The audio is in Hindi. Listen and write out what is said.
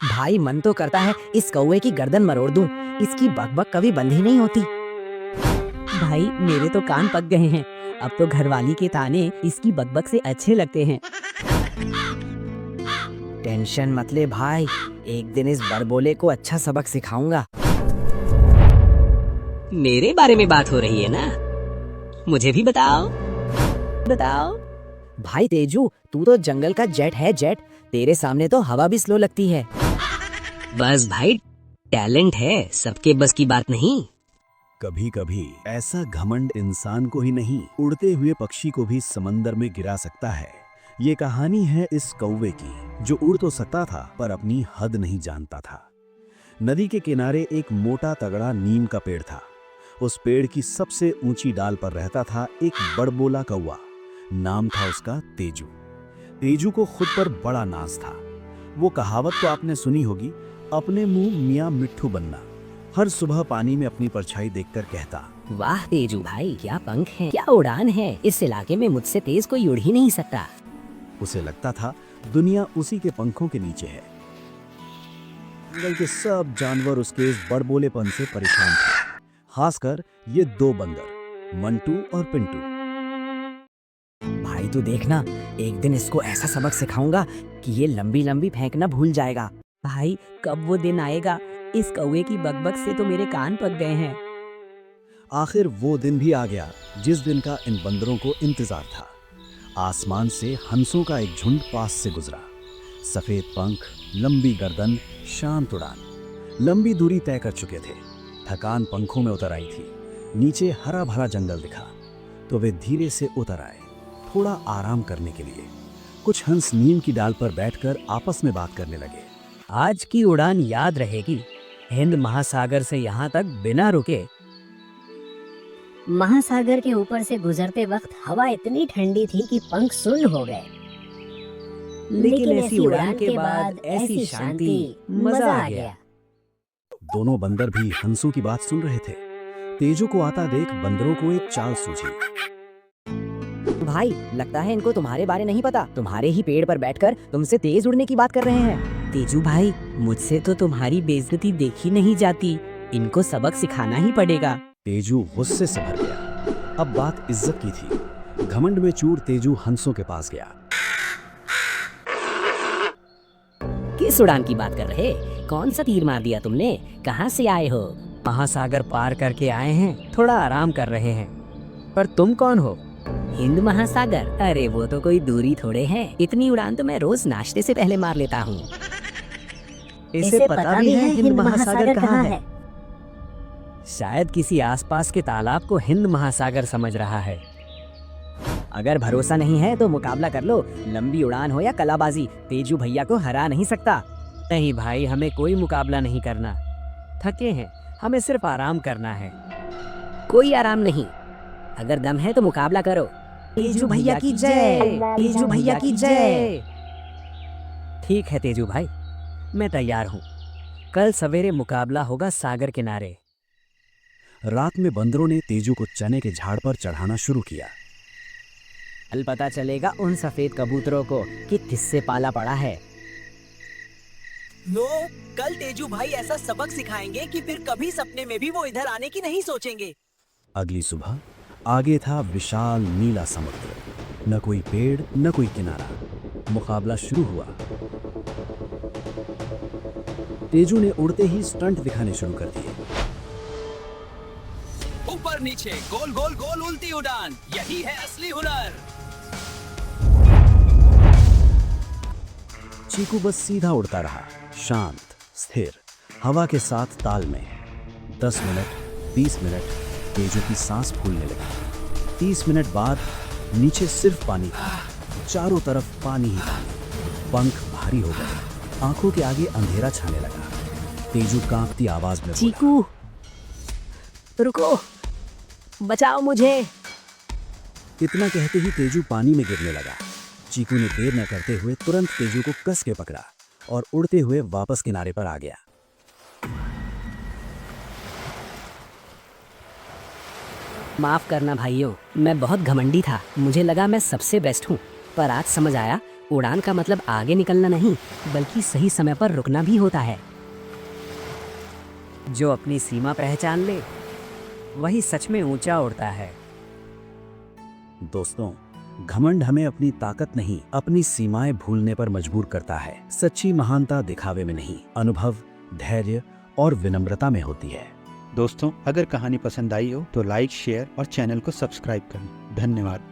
भाई मन तो करता है इस कौवे की गर्दन मरोड़ दूं। इसकी बकबक कभी बंद ही नहीं होती। भाई मेरे तो कान पक गए हैं। अब तो घरवाली के ताने इसकी बकबक से अच्छे लगते हैं। टेंशन मत ले भाई, एक दिन इस बड़बोले को अच्छा सबक सिखाऊंगा। मेरे बारे में बात हो रही है ना, मुझे भी बताओ। भाई तेजू, तू तो जंगल का जेट है जेट। तेरे सामने तो हवा भी स्लो लगती है। बस भाई, टैलेंट है, सबके बस की बात नहीं। कभी कभी ऐसा घमंड इंसान को ही नहीं, उड़ते हुए पक्षी को भी समंदर में गिरा सकता है। ये कहानी है इस कौवे की, जो उड़ तो सकता था पर अपनी हद नहीं जानता था। नदी के किनारे एक मोटा तगड़ा नीम का पेड़ था। उस पेड़ की सबसे ऊंची डाल पर रहता था एक बड़बोला कौवा। नाम था उसका तेजू। तेजू को खुद पर बड़ा नाज था। वो कहावत तो आपने सुनी होगी, अपने मुंह मियां मिट्ठू बनना। हर सुबह पानी में अपनी परछाई देखकर कहता, वाह तेजू भाई, क्या पंख हैं, क्या उड़ान है। इस इलाके में मुझसे तेज कोई उड़ ही नहीं सकता। उसे लगता था दुनिया उसी के पंखों के नीचे है। जंगल के सब जानवर उसके इस बड़बोलेपन से परेशान थे, खासकर ये दो बंदर, मंटू और पिंटू। भाई तू देखना, एक दिन इसको ऐसा सबक सिखाऊंगा कि ये लंबी लंबी फेंकना भूल जाएगा। भाई कब वो दिन आएगा, इस कौवे की बकबक से तो मेरे कान पक गए हैं। आखिर वो दिन भी आ गया जिस दिन का इन बंदरों को इंतजार था। आसमान से हंसों का एक झुंड पास से गुजरा। सफेद पंख, लंबी गर्दन, शांत उड़ान। लंबी दूरी तय कर चुके थे। थकान पंखों में उतर आई थी। नीचे हरा भरा जंगल दिखा तो वे धीरे से उतर आए, थोड़ा आराम करने के लिए। कुछ हंस नीम की डाल पर बैठकर आपस में बात करने लगे। आज की उड़ान याद रहेगी। हिंद महासागर से यहाँ तक बिना रुके। महासागर के ऊपर से गुजरते वक्त हवा इतनी ठंडी थी कि पंख सुन्न हो गए। लेकिन ऐसी उड़ान के बाद ऐसी शांति, मजा आ गया। दोनों बंदर भी हंसों की बात सुन रहे थे। तेजू को आता देख बंदरों को एक चाल सूझी। भाई लगता है इनको तुम्हारे बारे नहीं पता। तुम्हारे ही पेड़ पर बैठकर तुमसे तेज उड़ने की बात कर रहे हैं। तेजू भाई, मुझसे तो तुम्हारी बेइज्जती देखी नहीं जाती। इनको सबक सिखाना ही पड़ेगा। तेजू गुस्से से भर गया। अब बात इज्जत की थी। घमंड में चूर तेजू हंसों के पास गया। किस उड़ान की बात कर रहे? कौन सा तीर मार दिया तुमने? कहाँ से आए हो? महासागर पार करके आए हैं, थोड़ा आराम कर रहे हैं। पर तुम कौन हो? हिंद महासागर? अरे वो तो कोई दूरी थोड़े है। इतनी उड़ान तो मैं रोज नाश्ते से पहले मार लेता हूँ। इसे पता भी है हिंद महासागर कहाँ है? शायद किसी आसपास के तालाब को हिंद महासागर समझ रहा है। अगर भरोसा नहीं है तो मुकाबला कर लो। लंबी उड़ान हो या कलाबाजी, तेजू भैया को हरा नहीं सकता। नहीं भाई, हमें कोई मुकाबला नहीं करना। थके हैं, हमें सिर्फ आराम करना है। कोई आराम नहीं। अगर दम है तो मुकाबला करो। तेजू भैया की जय, तेजू भैया की जय। ठीक है तेजू भाई, मैं तैयार हूँ। कल सवेरे मुकाबला होगा सागर किनारे। रात में बंदरों ने तेजू को चने के झाड़ पर चढ़ाना शुरू किया। कल पता चलेगा उन सफेद कबूतरों को कि किससे पाला पड़ा है। लो, कल तेजू भाई ऐसा सबक सिखाएंगे कि फिर कभी सपने में भी वो इधर आने की नहीं सोचेंगे। अगली सुबह आगे था विशाल नीला समुद्र। न कोई पेड़, न कोई किनारा। मुकाबला शुरू हुआ। तेजू ने उड़ते ही स्टंट दिखाने शुरू कर दिए। ऊपर नीचे, गोल गोल गोल उल्टी उड़ान, यही है असली हुनर। चीकू बस सीधा उड़ता रहा, शांत, स्थिर, हवा के साथ ताल में। 10 मिनट, 20 मिनट, तेजू की सांस फूलने लगी। 30 मिनट बाद नीचे सिर्फ पानी था। चारों तरफ पानी ही पानी। पंख भारी हो गए, आंखों के आगे अंधेरा छाने लगा। तेजू कांपती आवाज में बोला, चीकू रुको, बचाओ मुझे। इतना कहते ही तेजू पानी में गिरने लगा। चीकू ने देर न करते हुए तुरंत तेजू को कस के पकड़ा और उड़ते हुए वापस किनारे पर आ गया। माफ करना भाइयों, मैं बहुत घमंडी था। मुझे लगा मैं सबसे बेस्ट हूँ, पर आज समझ आया उड़ान का मतलब आगे निकलना नहीं, बल्कि सही समय पर रुकना भी होता है। जो अपनी सीमा पहचान ले, वही सच में ऊंचा उड़ता है। दोस्तों, घमंड हमें अपनी ताकत नहीं, अपनी सीमाएं भूलने पर मजबूर करता है। सच्ची महानता दिखावे में नहीं, अनुभव, धैर्य और विनम्रता में होती है। दोस्तों, अगर कहानी पसंद आई हो तो लाइक, शेयर और चैनल को सब्सक्राइब करें। धन्यवाद।